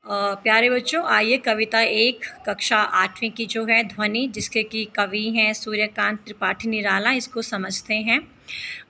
प्यारे बच्चों, आइए कविता एक कक्षा 8वीं की जो है ध्वनि, जिसके कि कवि हैं सूर्यकांत त्रिपाठी निराला, इसको समझते हैं।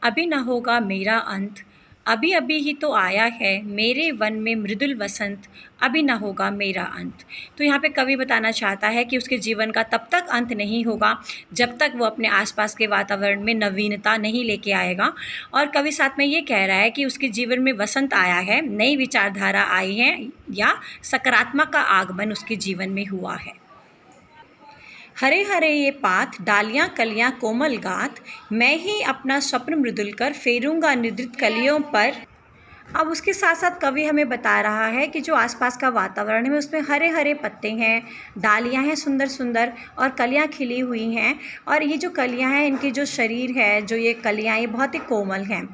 अभी न होगा मेरा अंत, अभी अभी ही तो आया है मेरे वन में मृदुल वसंत, अभी न होगा मेरा अंत। तो यहाँ पे कवि बताना चाहता है कि उसके जीवन का तब तक अंत नहीं होगा जब तक वो अपने आसपास के वातावरण में नवीनता नहीं लेके आएगा। और कवि साथ में ये कह रहा है कि उसके जीवन में वसंत आया है, नई विचारधारा आई है या सकारात्मक का आगमन उसके जीवन में हुआ है। हरे हरे ये पात, डालियाँ कलियाँ कोमल गात, मैं ही अपना स्वप्न मृदुल कर फेरूंगा निद्रित कलियों पर। अब उसके साथ साथ कवि हमें बता रहा है कि जो आसपास का वातावरण है उसमें हरे हरे पत्ते हैं, डालियाँ हैं सुंदर सुंदर और कलियाँ खिली हुई हैं। और ये जो कलियाँ हैं, इनकी जो शरीर है, जो ये कलियाँ, ये बहुत ही कोमल हैं।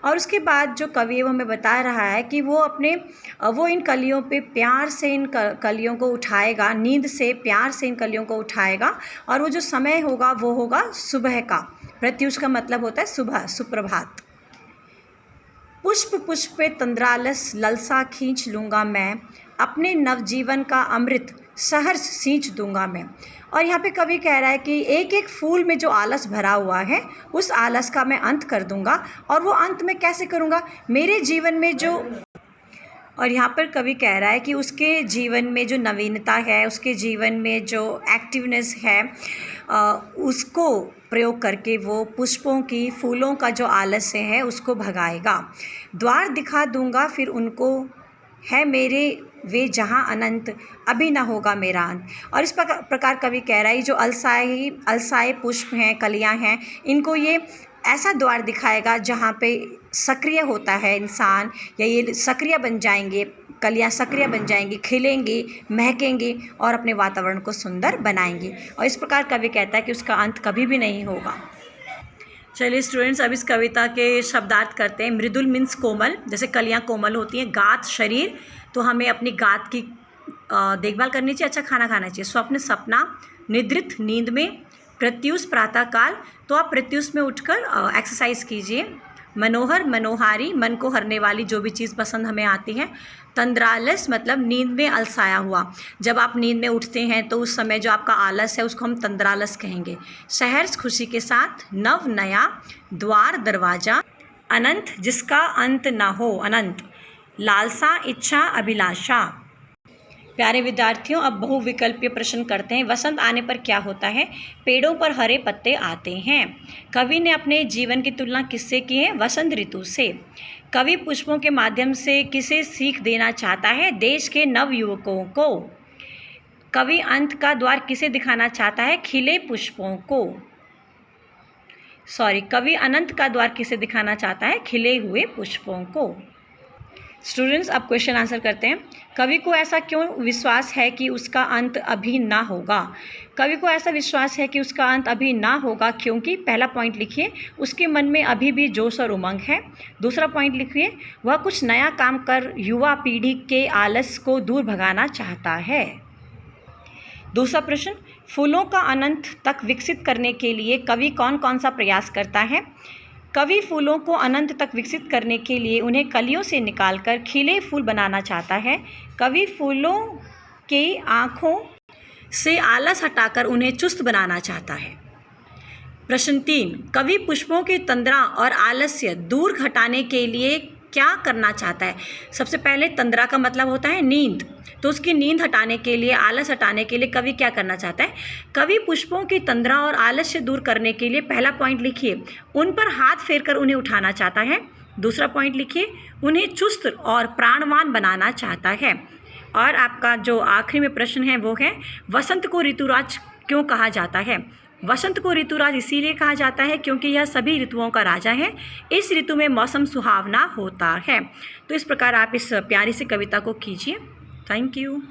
और उसके बाद जो कवि वो हमें बता रहा है कि वो इन कलियों पे प्यार से इन कलियों को उठाएगा, नींद से प्यार से इन कलियों को उठाएगा। और वो जो समय होगा वो होगा सुबह का। प्रत्युष का मतलब होता है सुबह, सुप्रभात। पुष्प पुष्प पे तंद्रालस ललसा खींच लूँगा मैं, अपने नवजीवन का अमृत सहर्ष सींच दूंगा मैं। और यहाँ पे कवि कह रहा है कि एक एक फूल में जो आलस भरा हुआ है, उस आलस का मैं अंत कर दूंगा। और वो अंत मैं कैसे करूँगा? मेरे जीवन में जो, और यहाँ पर कवि कह रहा है कि उसके जीवन में जो नवीनता है, उसके जीवन में जो एक्टिवनेस है, उसको प्रयोग करके वो पुष्पों की, फूलों का जो आलस्य है उसको भगाएगा। द्वार दिखा दूंगा फिर उनको, है मेरे वे जहाँ अनंत, अभी ना होगा मेरा अंत। और इस प्रकार कवि कह रहा है जो अलसाए पुष्प हैं, कलियाँ हैं, इनको ये ऐसा द्वार दिखाएगा जहाँ पे सक्रिय होता है इंसान, या ये सक्रिय बन जाएंगे, कलियाँ सक्रिय बन जाएंगी, खिलेंगी, महकेंगी और अपने वातावरण को सुंदर बनाएंगी। और इस प्रकार कवि कहता है कि उसका अंत कभी भी नहीं होगा। चलिए स्टूडेंट्स, अब इस कविता के शब्दार्थ करते हैं। मृदुल मीन्स कोमल, जैसे कलियाँ कोमल होती हैं। गात शरीर, तो हमें अपनी गात की देखभाल करनी चाहिए, अच्छा खाना खाना चाहिए। स्वप्न सपना, निद्रित नींद में, प्रत्युष प्रातःकाल, तो आप प्रत्युष में उठकर एक्सरसाइज कीजिए। मनोहर मनोहारी, मन को हरने वाली जो भी चीज़ पसंद हमें आती है। तंद्रालस मतलब नींद में अलसाया हुआ, जब आप नींद में उठते हैं तो उस समय जो आपका आलस है उसको हम तंद्रालस कहेंगे। सहर्ष खुशी के साथ, नव नया, द्वार दरवाजा, अनंत जिसका अंत ना हो, अनंत, लालसा इच्छा अभिलाषा। प्यारे विद्यार्थियों, अब बहुविकल्पीय प्रश्न करते हैं। वसंत आने पर क्या होता है? पेड़ों पर हरे पत्ते आते हैं। कवि ने अपने जीवन की तुलना किससे की है? वसंत ऋतु से। कवि पुष्पों के माध्यम से किसे सीख देना चाहता है? देश के नव युवकों को। कवि अंत का द्वार किसे दिखाना चाहता है? खिले पुष्पों को। कवि अनंत का द्वार किसे दिखाना चाहता है? खिले हुए पुष्पों को। स्टूडेंट्स, अब क्वेश्चन आंसर करते हैं। कवि को ऐसा क्यों विश्वास है कि उसका अंत अभी ना होगा? कवि को ऐसा विश्वास है कि उसका अंत अभी ना होगा क्योंकि, पहला पॉइंट लिखिए, उसके मन में अभी भी जोश और उमंग है। दूसरा पॉइंट लिखिए, वह कुछ नया काम कर युवा पीढ़ी के आलस को दूर भगाना चाहता है। दूसरा प्रश्न, फूलों का अनंत तक विकसित करने के लिए कवि कौन कौन सा प्रयास करता है? कवि फूलों को अनंत तक विकसित करने के लिए उन्हें कलियों से निकालकर खिले फूल बनाना चाहता है। कवि फूलों के आँखों से आलस हटाकर उन्हें चुस्त बनाना चाहता है। प्रश्न 3, कवि पुष्पों की तंद्रा और आलस्य दूर हटाने के लिए क्या करना चाहता है? सबसे पहले तंद्रा का मतलब होता है नींद, तो उसकी नींद हटाने के लिए, आलस हटाने के लिए कवि क्या करना चाहता है? कवि पुष्पों की तंद्रा और आलस्य दूर करने के लिए, पहला पॉइंट लिखिए, उन पर हाथ फेरकर उन्हें उठाना चाहता है। दूसरा पॉइंट लिखिए, उन्हें चुस्त और प्राणवान बनाना चाहता है। और आपका जो आखिरी में प्रश्न है वो है, वसंत को ऋतुराज क्यों कहा जाता है? वसंत को ऋतुराज इसीलिए कहा जाता है क्योंकि यह सभी ऋतुओं का राजा है। इस ऋतु में मौसम सुहावना होता है। तो इस प्रकार आप इस प्यारी सी कविता को कीजिए। Thank you.